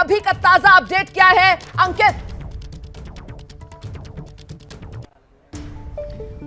अभी का ताजा अपडेट क्या है अंकित?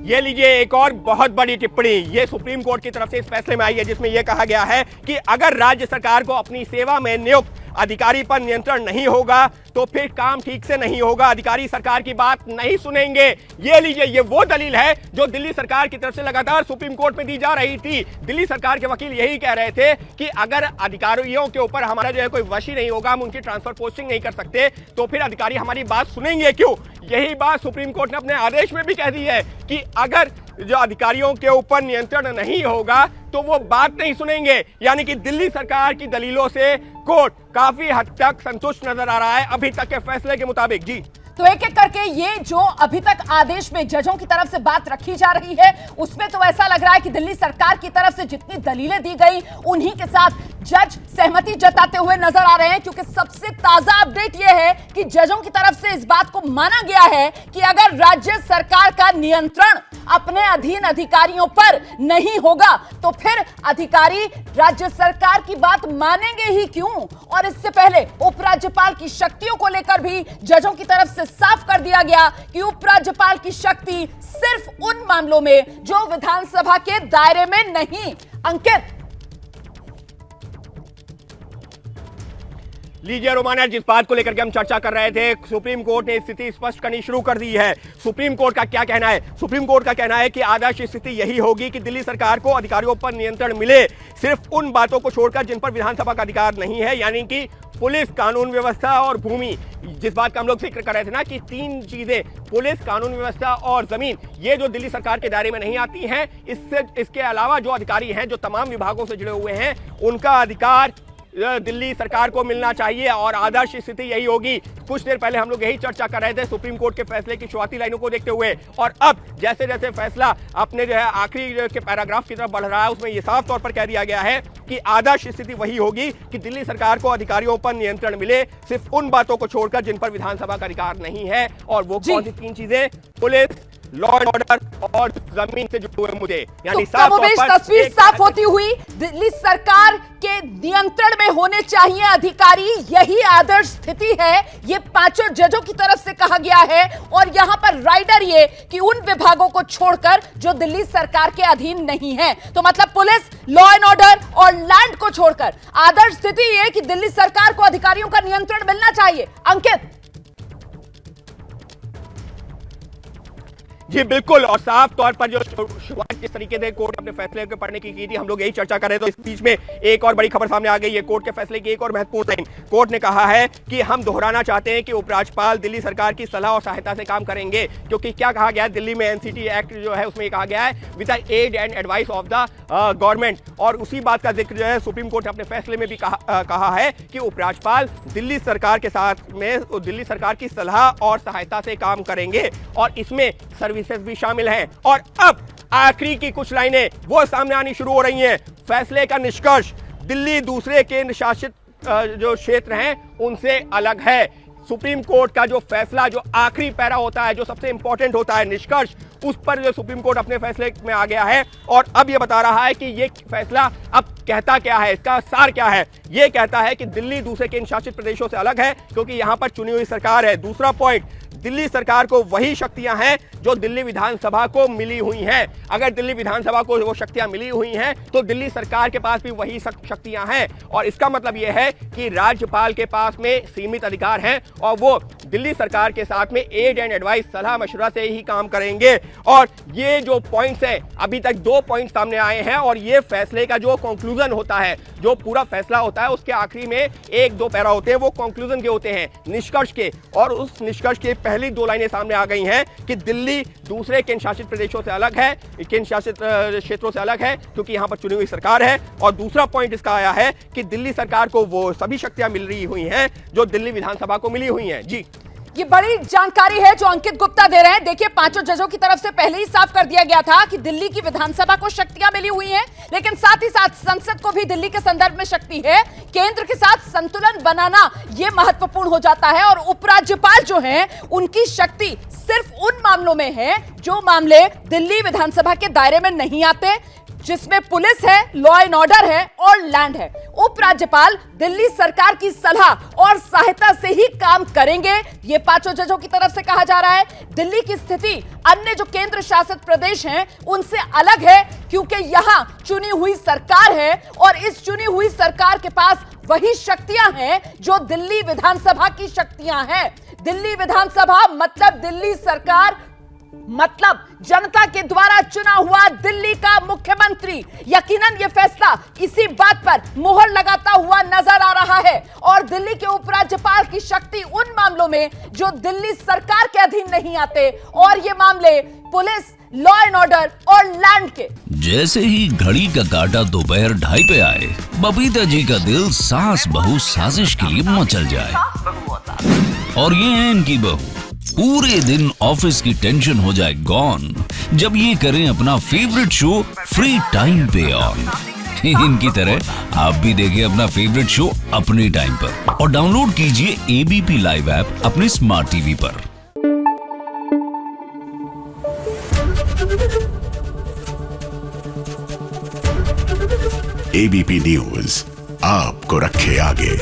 ये लीजिए एक और बहुत बड़ी टिप्पणी ये सुप्रीम कोर्ट की तरफ से इस फैसले में आई है, जिसमें यह कहा गया है कि अगर राज्य सरकार को अपनी सेवा में नियुक्त अधिकारी पर नियंत्रण नहीं होगा तो फिर काम ठीक से नहीं होगा, अधिकारी सरकार की बात नहीं सुनेंगे। ये लीजिए, ये वो दलील है जो दिल्ली सरकार की तरफ से लगातार सुप्रीम कोर्ट में दी जा रही थी। दिल्ली सरकार के वकील यही कह रहे थे कि अगर अधिकारियों के ऊपर हमारा जो है कोई वश ही नहीं होगा, हम उनकी ट्रांसफर पोस्टिंग नहीं कर सकते, तो फिर अधिकारी हमारी बात सुनेंगे क्यों? यही बात सुप्रीम कोर्ट ने अपने आदेश में भी कह दी है कि अगर जो अधिकारियों के ऊपर नियंत्रण नहीं होगा तो वो बात नहीं सुनेंगे। यानी कि दिल्ली सरकार की दलीलों से कोर्ट काफी हद तक संतुष्ट नजर आ रहा है अभी तक के फैसले के मुताबिक। जी, तो एक एक करके ये जो अभी तक आदेश में जजों की तरफ से बात रखी जा रही है उसमें तो ऐसा लग रहा है कि दिल्ली सरकार की तरफ से जितनी दलीलें दी गई उन्हीं के साथ जज सहमति जताते हुए नजर आ रहे हैं, क्योंकि सबसे ताजा अपडेट यह है कि जजों की तरफ से इस बात को माना गया है कि अगर राज्य सरकार का नियंत्रण अपने अधीन अधिकारियों पर नहीं होगा तो फिर अधिकारी राज्य सरकार की बात मानेंगे ही क्यों। और इससे पहले उपराज्यपाल की शक्तियों को लेकर भी जजों की तरफ से साफ कर दिया गया कि उपराज्यपाल की शक्ति सिर्फ उन मामलों में जो विधानसभा के दायरे में नहीं। अंकित, लीजिए रोमाना, जिस बात को लेकर के हम चर्चा कर रहे थे, सुप्रीम कोर्ट ने स्थिति स्पष्ट करनी शुरू कर दी है। सुप्रीम कोर्ट का क्या कहना है? सुप्रीम कोर्ट का कहना है कि आदर्श स्थिति यही होगी कि दिल्ली सरकार को अधिकारियों पर नियंत्रण मिले सिर्फ उन बातों को छोड़कर जिन पर विधानसभा का अधिकार नहीं है, यानी कि पुलिस, कानून व्यवस्था और भूमि। जिस बात का हम लोग जिक्र कर रहे थे ना कि तीन चीजें, पुलिस, कानून व्यवस्था और जमीन, ये जो दिल्ली सरकार के दायरे में नहीं आती हैं, इसके अलावा जो अधिकारी हैं जो तमाम विभागों से जुड़े हुए हैं उनका अधिकार दिल्ली सरकार को मिलना चाहिए और आदर्श स्थिति यही होगी। कुछ देर पहले हम लोग यही चर्चा कर रहे थे सुप्रीम कोर्ट के फैसले की शुरुआती लाइनों को देखते हुए, और अब जैसे जैसे फैसला अपने जो है आखिरी के पैराग्राफ की तरफ बढ़ रहा है उसमें यह साफ तौर पर कह दिया गया है कि आदर्श स्थिति वही होगी कि दिल्ली सरकार को अधिकारियों पर नियंत्रण मिले सिर्फ उन बातों को छोड़कर जिन पर विधानसभा का अधिकार नहीं है। और वो कौन सी तीन चीजें? पुलिस, लॉ एंड ऑर्डर और जमीन से जुड़े हुए मुद्दे। यानी साफ तौर पर तस्वीर साफ होती हुई दिल्ली सरकार के नियंत्रण में होने चाहिए अधिकारी, यही आदर्श स्थिति है। ये पांचों जजों की तरफ से कहा गया है और यहां पर राइडर ये कि उन विभागों को छोड़कर जो दिल्ली सरकार के अधीन नहीं है, तो मतलब पुलिस, लॉ एंड ऑर्डर और लैंड को छोड़कर आदर्श स्थिति ये कि दिल्ली सरकार को अधिकारियों का नियंत्रण मिलना चाहिए। अंकित, जी बिल्कुल, और साफ तौर पर जो शुरुआत किस तरीके से कोर्ट अपने फैसले को पढ़ने की थी, हम लोग यही चर्चा कर रहे थे। तो इस बीच में एक और बड़ी खबर सामने आ गई है। कोर्ट के फैसले की एक और महत्वपूर्ण लाइन, कोर्ट ने कहा है कि हम दोहराना चाहते हैं कि उपराज्यपाल दिल्ली सरकार की सलाह और सहायता से काम करेंगे, क्योंकि क्या कहा गया है दिल्ली में एनसीटी एक्ट जो है उसमें कहा गया है with the aid and advice of the government, और उसी बात का जिक्र जो है सुप्रीम कोर्ट ने अपने फैसले में भी कहा है कि उपराज्यपाल दिल्ली सरकार के साथ में दिल्ली सरकार की सलाह और सहायता से काम करेंगे और इसमें सर्विसेज भी शामिल हैं। और अब आखिरी की कुछ लाइनें वो सामने आनी शुरू हो रही हैं। फैसले का निष्कर्ष दिल्ली दूसरे केंद्र शासित जो क्षेत्र हैं उनसे अलग है। सुप्रीम कोर्ट का जो फैसला, जो आखिरी पैरा होता है, जो सबसे इंपॉर्टेंट होता है, निष्कर्ष, उस पर जो सुप्रीम कोर्ट अपने फैसले में आ गया है और अब यह बता रहा है कि यह फैसला अब कहता क्या है, इसका सार क्या है। यह कहता है कि दिल्ली दूसरे केंद्र शासित प्रदेशों से अलग है क्योंकि यहां पर चुनी हुई सरकार है। दूसरा पॉइंट, दिल्ली सरकार को वही शक्तियां हैं जो दिल्ली विधानसभा को मिली हुई हैं। अगर दिल्ली विधानसभा को वो शक्तियां मिली हुई हैं तो दिल्ली सरकार के पास भी वही शक्तियां हैं, और इसका मतलब यह है कि राज्यपाल के पास में सीमित अधिकार हैं और वो दिल्ली सरकार के साथ में एड एंड एडवाइस, सलाह मशवरा से ही काम करेंगे। और ये जो पॉइंट्स हैं, अभी तक 2 पॉइंट्स सामने आए हैं और ये फैसले का जो कंक्लूजन होता है, जो पूरा फैसला होता है उसके आखिरी में 1-2 पैरा होते हैं, वो कंक्लूजन के होते हैं, निष्कर्ष के। और उस निष्कर्ष के पहली 2 लाइनें सामने आ गई हैं कि दिल्ली दूसरे केंद्र शासित प्रदेशों से अलग है, केंद्र शासित क्षेत्रों से अलग है क्योंकि यहां पर चुनी हुई सरकार है। और दूसरा पॉइंट इसका आया है कि दिल्ली सरकार को वो सभी शक्तियां मिल रही हुई हैं जो दिल्ली विधानसभा को मिली हुई हैं। जी, ये बड़ी जानकारी है जो अंकित गुप्ता दे रहे हैं। देखिए, पांचों जजों की तरफ से पहले ही साफ कर दिया गया था कि दिल्ली की विधानसभा को शक्तियां मिली हुई हैं, लेकिन साथ ही साथ संसद को भी दिल्ली के संदर्भ में शक्ति है। केंद्र के साथ संतुलन बनाना यह महत्वपूर्ण हो जाता है और उपराज्यपाल जो हैं उनकी शक्ति सिर्फ उन मामलों में है जो मामले दिल्ली विधानसभा के दायरे में नहीं आते। जिसमें पुलिस है, लॉ एंड ऑर्डर है और लैंड है। उपराज्यपाल दिल्ली सरकार की सलाह और सहायता से ही काम करेंगे, ये पांचों जजों की तरफ से कहा जा रहा है। दिल्ली की स्थिति अन्य जो केंद्र शासित प्रदेश हैं उनसे अलग है, क्योंकि यहां चुनी हुई सरकार है और इस चुनी हुई सरकार के पास वही शक्तियां हैं जो दिल्ली विधानसभा की शक्तियां हैं। दिल्ली विधानसभा मतलब दिल्ली सरकार, मतलब जनता के द्वारा चुना हुआ दिल्ली का मुख्यमंत्री। यकीनन यह फैसला इसी बात पर मोहर लगाता हुआ नजर आ रहा है। और दिल्ली के उपराज्यपाल की शक्ति उन मामलों में जो दिल्ली सरकार के अधीन नहीं आते, और ये मामले पुलिस, लॉ एंड ऑर्डर और लैंड के। जैसे ही घड़ी का काटा दोपहर 2:30 पे आए, बबीता जी का दिल सास बहू साजिश के लिए मचल जाए। और ये है इनकी बहू, पूरे दिन ऑफिस की टेंशन हो जाए गॉन जब ये करें अपना फेवरेट शो फ्री टाइम पे ऑन। इनकी तरह आप भी देखें अपना फेवरेट शो अपने टाइम पर और डाउनलोड कीजिए एबीपी लाइव ऐप अपने स्मार्ट टीवी पर। एबीपी न्यूज आपको रखे आगे।